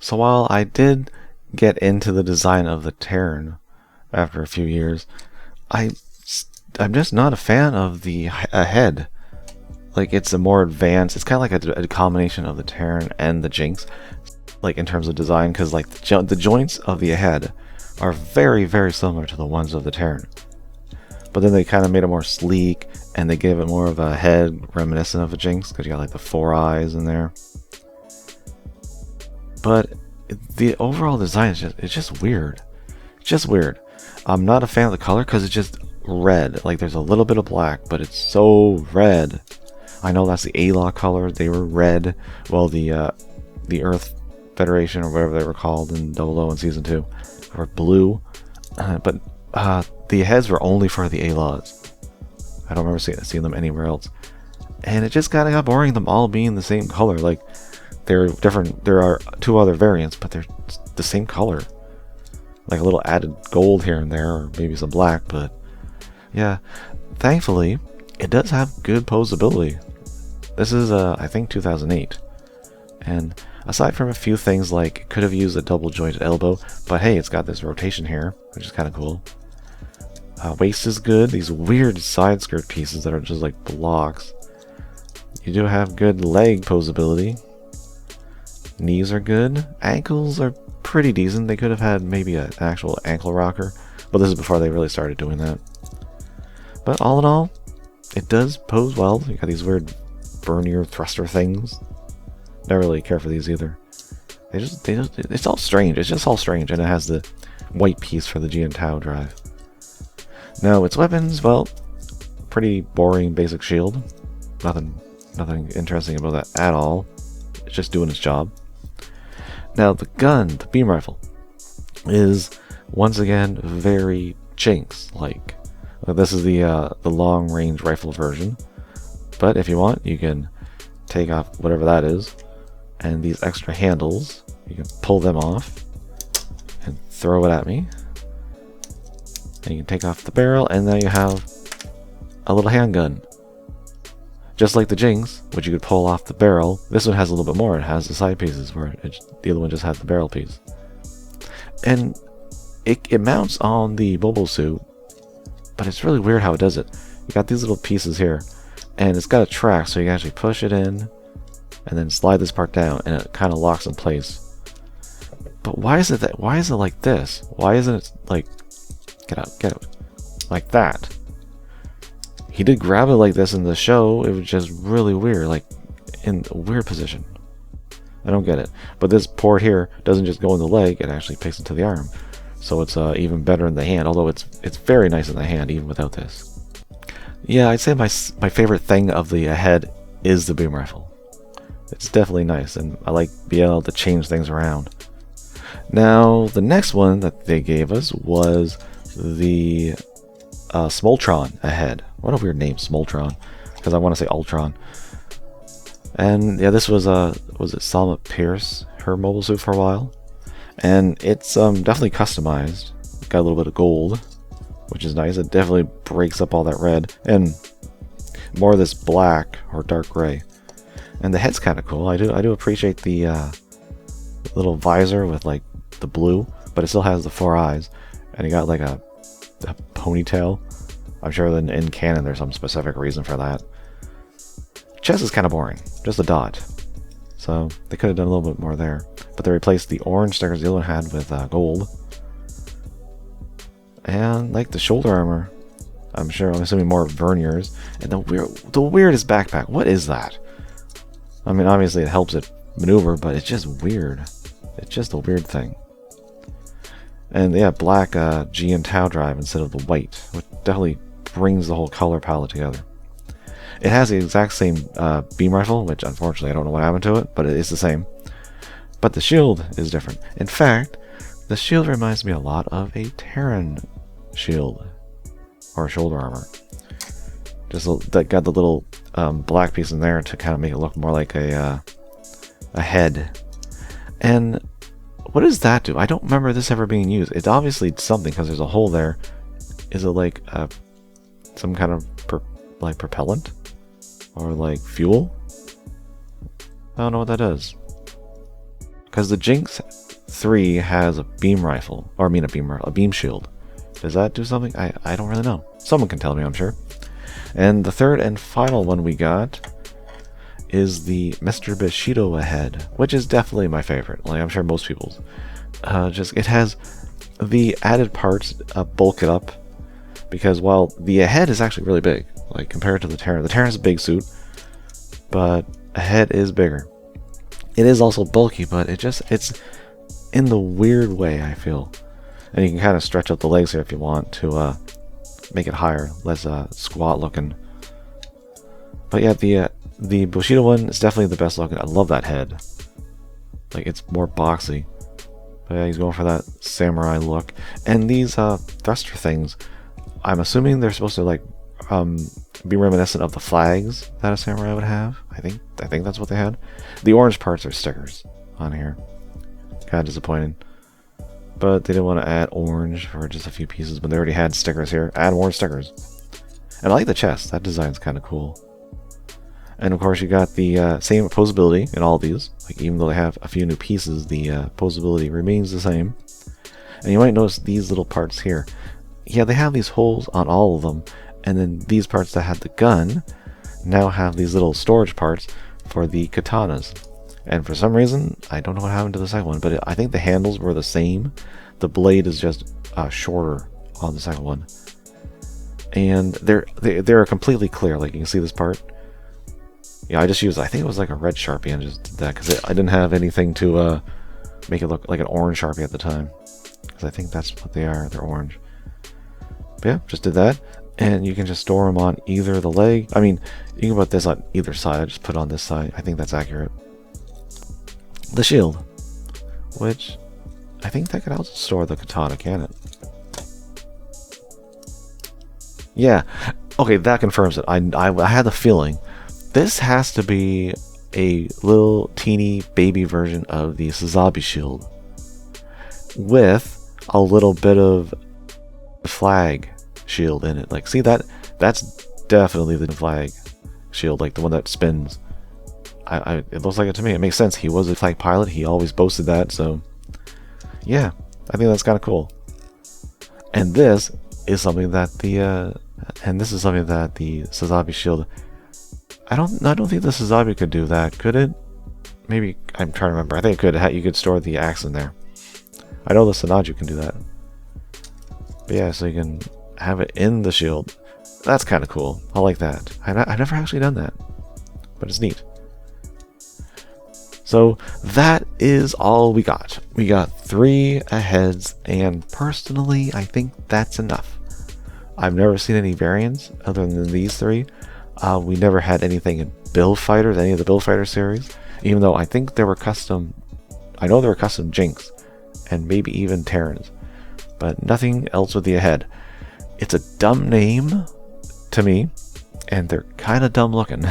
So while I did get into the design of the Terran after a few years, I I'm just not a fan of the head. Like, it's a more advanced, it's kind of like a combination of the Terran and the Jinx, like in terms of design, because like the joints of the head are very, very similar to the ones of the Terran. But then they kind of made it more sleek, and they gave it more of a head reminiscent of a Jinx, because you got like the 4 eyes in there. But the overall design is just weird. It's just weird. I'm not a fan of the color because it's just red. Like, there's a little bit of black, but it's so red. I know that's the A-Law color. They were red. Well, the Earth Federation, or whatever they were called in 00 in Season 2, were blue. But the heads were only for the A-Laws. I don't remember seeing them anywhere else. And it just kind of got boring, them all being the same color. Like, they're different. There are 2 other variants, but they're the same color. Like a little added gold here and there, or maybe some black, but yeah. Thankfully, it does have good posability. This is, I think, 2008. And aside from a few things like it could have used a double jointed elbow, but hey, it's got this rotation here, which is kind of cool. Waist is good. These weird side skirt pieces that are just like blocks. You do have good leg posability. Knees are good. Ankles are pretty decent. They could have had maybe an actual ankle rocker, but this is before they really started doing that. But all in all, it does pose well. You got these weird vernier thruster things. Never really care for these either. It's all strange. It's just all strange, and it has the white piece for the G and Tau drive. Now its weapons, well, pretty boring basic shield. Nothing interesting about that at all. It's just doing its job. Now the gun, the beam rifle, is once again very Jinx-like. This is the long range rifle version, but if you want, you can take off whatever that is, and these extra handles, you can pull them off and throw it at me. And you can take off the barrel, and then you have a little handgun. Just like the Jinx, which you could pull off the barrel, this one has a little bit more. It has the side pieces, where the other one just had the barrel piece. And it mounts on the mobile suit, but it's really weird how it does it. You got these little pieces here, and it's got a track, so you can actually push it in, and then slide this part down, and it kind of locks in place. But why is it like this? Why isn't it like, get out, like that? He did grab it like this in the show. It was just really weird, like in a weird position. I don't get it. But this port here doesn't just go in the leg, it actually picks into the arm. So it's even better in the hand, although it's very nice in the hand even without this. Yeah, I'd say my favorite thing of the head is the beam rifle. It's definitely nice, and I like being able to change things around. Now, the next one that they gave us was the Smultron ahead. What a weird name, Smultron, because I want to say Ultron. And yeah, this was it Salma Pierce, her mobile suit for a while, and it's definitely customized. Got a little bit of gold, which is nice. It definitely breaks up all that red, and more of this black or dark gray. And the head's kind of cool. I do appreciate the little visor with like the blue, but it still has the 4 eyes, and you got like a ponytail. I'm sure that in canon there's some specific reason for that. Chest is kind of boring, just a dot. So they could have done a little bit more there. But they replaced the orange stickers the other one had with gold. And like the shoulder armor, I'm assuming more verniers. And the weirdest backpack. What is that? I mean, obviously it helps it maneuver, but it's just weird. It's just a weird thing. And yeah, black G and Tau drive instead of the white, which definitely brings the whole color palette together. It has the exact same beam rifle, which unfortunately I don't know what happened to it, but it is the same. But the shield is different. In fact, the shield reminds me a lot of a Terran shield, or shoulder armor. Just that got the little black piece in there to kind of make it look more like a head. And what does that do? I don't remember this ever being used. It's obviously something, because there's a hole there. Is it like some kind of propellant? Or like fuel? I don't know what that does. Because the Jinx 3 has a beam rifle, or I mean a beam shield. Does that do something? I don't really know. Someone can tell me, I'm sure. And the third and final one we got is the Mr. Bushido head, which is definitely my favorite. Like I'm sure most people's. Just it has the added parts bulk it up, because while the head is actually really big, like compared to the Terran. The Terran's a big suit, but a head is bigger. It is also bulky, but it's in the weird way, I feel. And you can kind of stretch out the legs here if you want to make it higher, less squat looking. But yeah, the Bushido one is definitely the best looking. I love that head. Like it's more boxy. But yeah, he's going for that samurai look. And these thruster things, I'm assuming they're supposed to like be reminiscent of the flags that a samurai would have. I think that's what they had. The orange parts are stickers on here. Kind of disappointing. But they didn't want to add orange for just a few pieces, but they already had stickers here. Add more stickers. And I like the chest. That design's kind of cool. And of course you got the same posability in all of these. Like even though they have a few new pieces, the posability remains the same. And you might notice these little parts here. Yeah, they have these holes on all of them. And then these parts that had the gun now have these little storage parts for the katanas. And for some reason, I don't know what happened to the second one, but I think the handles were the same. The blade is just shorter on the second one. And they're completely clear. Like you can see this part. Yeah, I just used, I think it was like a red Sharpie and just did that because I didn't have anything to make it look like an orange Sharpie at the time. Because I think that's what they are. They're orange. But yeah, just did that. And you can just store them on either the leg. I mean, you can put this on either side. I just put it on this side. I think that's accurate. The shield, which I think that could also store the katana, can it? Yeah. Okay, that confirms it. I had the feeling this has to be a little teeny baby version of the Poseability shield with a little bit of flag shield in it. Like, see that's definitely the flag shield, like the one that spins. It looks like it to me. It makes sense. He was a flag pilot. He always boasted that. So, yeah, I think that's kind of cool. And this is something that the Poseability shield. I don't think the Poseability could do that. Could it? Maybe I'm trying to remember. I think it could. You could store the axe in there. I know the Sanaju can do that. But yeah, so you can have it in the shield. That's kind of cool. I like that. I've never actually done that, but it's neat. So that is all we got. We got 3 heads, and personally, I think that's enough. I've never seen any variants other than these 3. We never had anything in Build Fighters, any of the Build Fighter series, even though I think there were custom. I know there were custom Jinx, and maybe even Terrans, but nothing else with the head. It's a dumb name to me, and they're kind of dumb looking.